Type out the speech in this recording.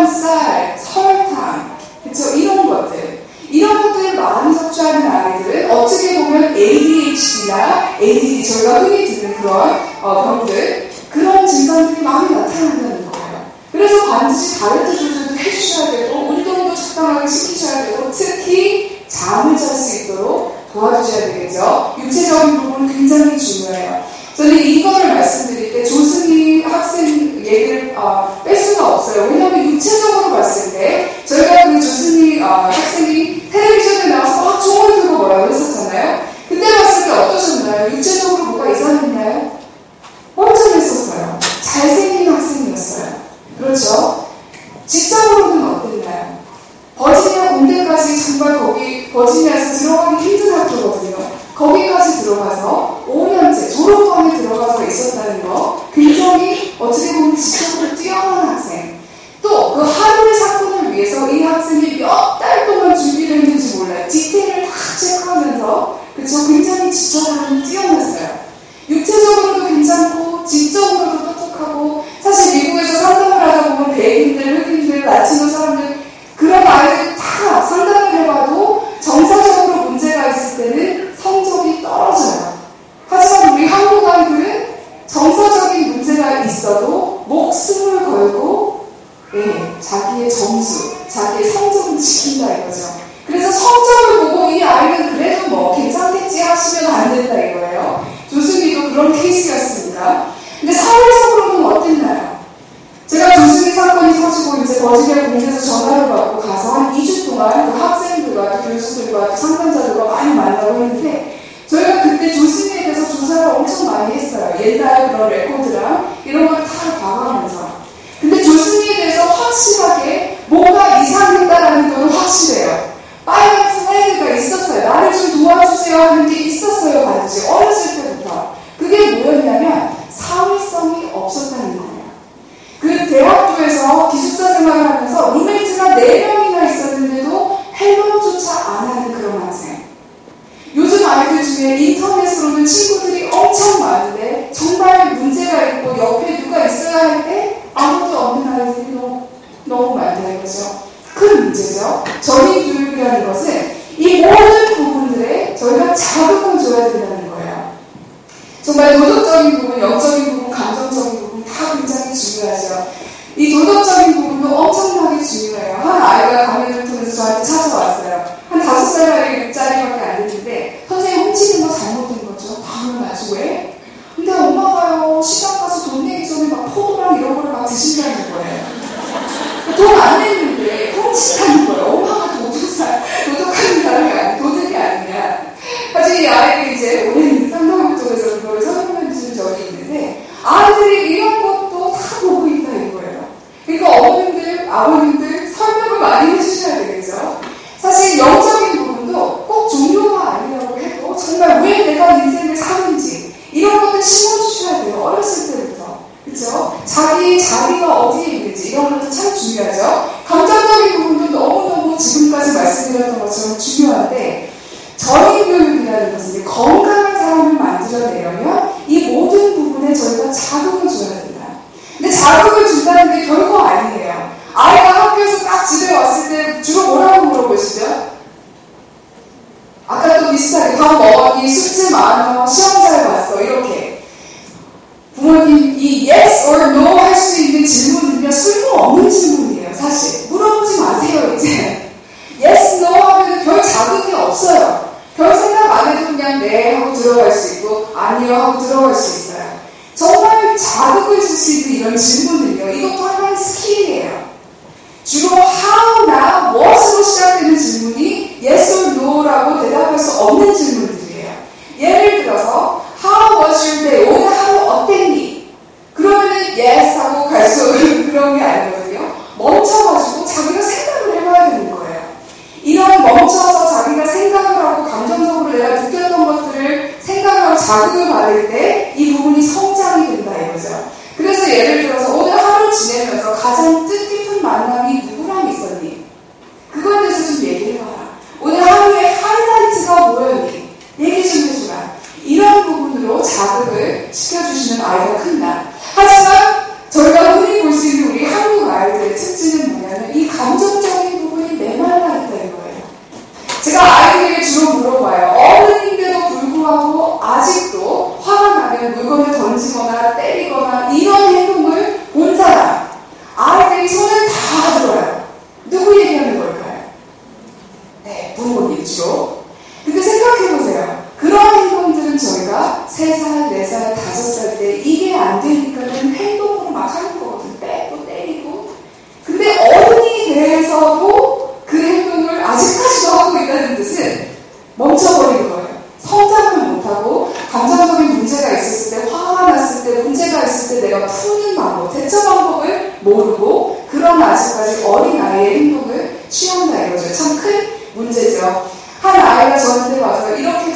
쌀, 설탕, 그쵸? 이런 것들을 많이 섭취하는 아이들은 어떻게 보면 ADHD나 ADD, 저희가 흔히 듣는 그런 병들, 그런 증상들이 많이 나타난다는 거예요. 그래서 반드시 다이어트 조절도 해주셔야 되고, 운동도 적당하게 시키셔야 되고, 특히 잠을 잘 수 있도록 도와주셔야 되겠죠. 육체적인 부분은 굉장히 중요해요. 저는 이거를 말씀드릴 때 조승희 학생 얘기를 뺄 수가 없어요. 왜냐하면 육체적으로 봤을 때 저희가 그 조승희 학생이 텔레비전에 나와서 막 총을 들고 뭐라고 했었잖아요. 그때 봤을 때 어떠셨나요? 육체적으로 뭐가 이상했나요? 멀쩡했었어요. 잘생긴 학생이었어요. 그렇죠? 직장으로는 어땠나요? 버지니아 공대까지 정말 거기 버지니아에서 들어가기 힘든 학교거든요. 거기까지 들어가서 5년째 졸업반에 들어가서 있었다는 거, 굉장히 어떻게 보면 지적으로 뛰어난 학생. 또 그 하루의 사건을 위해서 이 학생이 몇 달 동안 준비를 했는지 몰라요. 디테일을 다 체크하면서, 그쵸? 굉장히 지적으로는 뛰어났어요. 육체적으로도 괜찮고 지적으로도 똑똑하고, 사실 미국에서 상담을 하다 보면 백인들, 흑인들, 라티노 사람들, 그런 아이들 다 상담을 해봐도 정서적으로 문제가 있을 때는 성적이 떨어져요. 하지만 우리 한국 아이들은 정서적인 문제가 있어도 목숨을 걸고 자기의 점수, 자기의 성적을 지킨다 이거죠. 그래서 성적을 보고 이 아이는 그래도 뭐 괜찮겠지 하시면 안 된다 이거예요. 조승희도 그런 케이스였습니다. 근데 사회적으로는 어땠나요? 제가 조승희 사건이 터지고 이제 버지니아 공대에서 전화를 받고 가서 한 2주 동안 그 학생들과 또 교수들과 또 상담자들과 많이 만나고 했는데, 저희가 그때 조승희에 대해서 조사를 엄청 많이 했어요. 옛날 그런 레코드랑 이런 걸 다 봐가면서. 근데 조승희에 대해서 확실하게 뭔가 이상했다라는 건 확실해요. 빨간 플래그가 있었어요. 나를 좀 도와주세요 하는 게 있었어요. 반드시 어렸을 때부터. 그게 뭐였냐면 사회성이 없었다는 거예요. 그 대학교에서 기숙사 생활을 하면서 룸메이트가 4명이나 있었는데도 헬로조차 안 하는 그런 학생. 요즘 아이들 중에 인터넷으로는 친구들이 엄청 많은데 정말 문제가 있고 옆에 누가 있어야 할 때 아무도 없는 아이들이 너무 많다는 거죠. 큰 문제죠. 전인교육이라는 것은 이 모든 부분들에 저희가 자극을 줘야 된다는 거예요. 정말 도덕적인 부분, 영적인 부분, 감정적인 부분 다 굉장히 중요하죠. 이 도덕적인 부분도 엄청나게 중요해요. 한 아이가 강의를 통해서 저한테 찾아왔어요. 한 5살짜리밖에 안 됐는데 선생님 훔치는 거 잘못된 거죠. 당연하죠. 왜? 근데 엄마가요 시장 가서 돈 내기 전에 막 포도랑 이런 걸 막 드신다는 거예요. 돈 안 냈는데 훔친다는 거예요. 엄마가 도둑하는 사람이 아니야. 도둑이 아니냐. 사실 이 아이를 이제 오랜 상담을 통해서 그걸 설명해 주신 적이 있는데, 아이들이 이런 것도 다 보고 있다 이거예요. 그러니까 어머님들, 아버님들 설명을 많이 해주셔야 되겠죠. 사실 영적인 부분도 꼭 종교가 아니라고 해도 정말 왜 내가 인생을 사는지 이런 것들 심어주셔야 돼요. 어렸을 때부터. 그렇죠? 자기가 어디에 있는지 이런 것도 참 중요하죠. 감정적인 부분도 너무너무 지금까지 말씀드렸던 것처럼 중요한데, 전인교육이라는 것은 건강한 사람을 만들어내려면 이 모든 부분에 저희가 자극을 줘야 된다. 근데 자극을 준다는 게 별거 아니에요. 아이가 학교에서 딱 집에 왔을 때 주로 뭐라고 물어보시죠? 아까 또 비슷하게 밥 먹었니? 숙제 많아? 시험 잘 봤어? 이렇게. 부모님 이 yes or no 할 수 있는 질문은요 쓸모없는 질문이에요. 사실 물어보지 마세요. 이제 yes, no 하면 별 자극이 없어요. 별 생각 안 해도 그냥 네 하고 들어갈 수 있고 아니요 하고 들어갈 수 있어요. 정말 자극을 줄 수 있는 이런 질문은요, 이것도 하나의 스킬이에요. 주로 how나 what으로 시작되는 질문이 yes or no라고 대답할 수 없는 질문들이에요. 예를 들어서 how was your day? 오늘 하루 어땠니? 그러면은 yes 하고 갈 수 그런 게 아니거든요. 멈춰가지고 자기가 생각을 해봐야 되는 거예요. 이런 멈춰서 자기가 생각을 하고 감정적으로 내가 느꼈던 것들을 생각하고 자극을 받을 때 이 부분이 성장이 된다 이거죠. 그래서 예를 들어서 오늘 하루 지내면서 가장 뜻깊은 만남이 누구랑 있었니? 그거에 대해서 좀 얘기해봐라. 오늘 하루의 하이라이트가 뭐였니? 얘기 좀 해주라. 이런 부분으로 자극을 시켜주시는 아이가 큰다. 하지만 저희가 흔히 볼 수 있는 우리 한국 아이들의 특징은 뭐냐면 이 감정적인 부분이 메말라 있다는 거예요. 제가 아이들에게 주로 물어봐요. 어른인데도 불구하고 아직도 화가 나면 물건을 던지거나 때리거나 이런 행동을 본 사람, 아이들이 손을 다 들어요. 누구 얘기하는 걸까요? 네, 부모님 주로. 근데 생각해보세요. 그런 행동들은 저희가 3살, 4살, 5살 때 이게 안 되니까는 행동으로 막 하는 거거든요. 빼고 때리고. 근데 어른이 돼서도 그 행동을 아직까지도 하고 있다는 뜻은 멈춰버린 거예요. 성장을 못하고 감정적인 문제가 있었을 때, 화가 났을 때, 문제가 있을 때 내가 푸는 방법, 대처 방법을 모르고 그런 아직까지 어린 아이의 행동을 취한다 이거죠. 참 큰 문제죠. 한 아이가 저한테 와서 이렇게